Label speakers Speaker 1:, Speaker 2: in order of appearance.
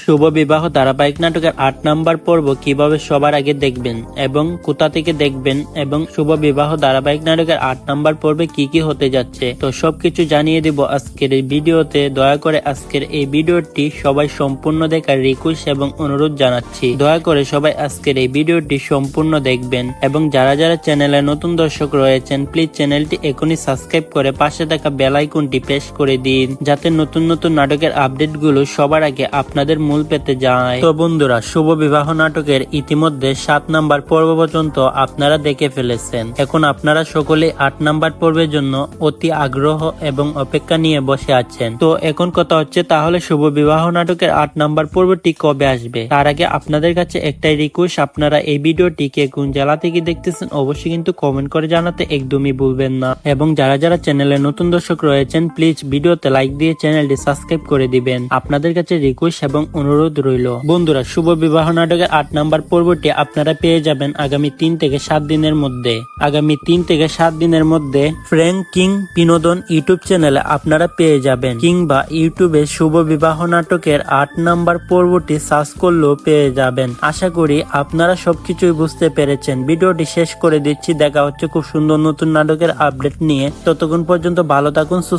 Speaker 1: শুভ বিবাহ ধারাবাহিক নাটকের ৮ নাম্বার পর্ব কিভাবে সবার আগে দেখবেন এবং কোথা থেকে দেখবেন এবং শুভ বিবাহ ধারাবাহিক নাটকের ৮ নাম্বার পর্বে কি কি হতে যাচ্ছে, তো সবকিছু জানিয়ে দিব আজকের এই ভিডিওতে। দয়া করে আজকের এই ভিডিওটি সবাই সম্পূর্ণ দেখার রিকোয়েস্ট এবং অনুরোধ জানাচ্ছি। দয়া করে সবাই আজকের এই ভিডিওটি সম্পূর্ণ দেখবেন এবং যারা যারা চ্যানেলে নতুন দর্শক রয়েছেন প্লিজ চ্যানেলটি এখনই সাবস্ক্রাইব করে পাশে থাকা বেল আইকনটি প্রেস করে দিন, যাতে নতুন নতুন নাটকের আপডেটগুলো সবার আগে আপনাদের মূল পেতে যায়। তো বন্ধুরা, শুভ বিবাহ নাটকের ইতিমধ্যে ৭ নাম্বার পর্ব পর্যন্ত আপনারা দেখে ফেলেছেন। এখন আপনারা সকলে ৮ নাম্বার পর্বের জন্য অতি আগ্রহ এবং অপেক্ষা নিয়ে বসে আছেন। তো এখন কথা হচ্ছে, তাহলে শুভ বিবাহ নাটকের ৮ নাম্বার পর্বটি কবে আসবে? তার আগে আপনাদের কাছে একটাই রিকোয়েস্ট, আপনারা এই ভিডিওটি কে কোন জেলা থেকে দেখতেছেন অবশ্যই কিন্তু কমেন্ট করে জানাতে একদমই ভুলবেন না। এবং যারা যারা চ্যানেলে নতুন দর্শক রয়েছেন প্লিজ ভিডিওতে লাইক দিয়ে চ্যানেলটি সাবস্ক্রাইব করে দিবেন। আপনাদের কাছে রিকোয়েস্ট এবং অনুরোধ রইল। বন্ধুরা, শুভ বিবাহ নাটকের ৮ নাম্বার পর্বটি আপনারা পেয়ে যাবেন আগামী ৩ থেকে ৭ দিনের মধ্যে। আগামী ৩ থেকে ৭ দিনের মধ্যে ফ্র্যাঙ্ক কিং বিনোদন ইউটিউব চ্যানেলে আপনারা পেয়ে যাবেন, কিংবা ইউটিউবে শুভ বিবাহ নাটকের ৮ নাম্বার পর্বটি সার্চ করলেও পেয়ে যাবেন। আশা করি আপনারা সবকিছুই বুঝতে পেরেছেন। ভিডিওটি শেষ করে দিচ্ছি, দেখা হচ্ছে খুব সুন্দর নতুন নাটকের আপডেট নিয়ে। ততক্ষণ পর্যন্ত ভালো থাকুন, সুস্থ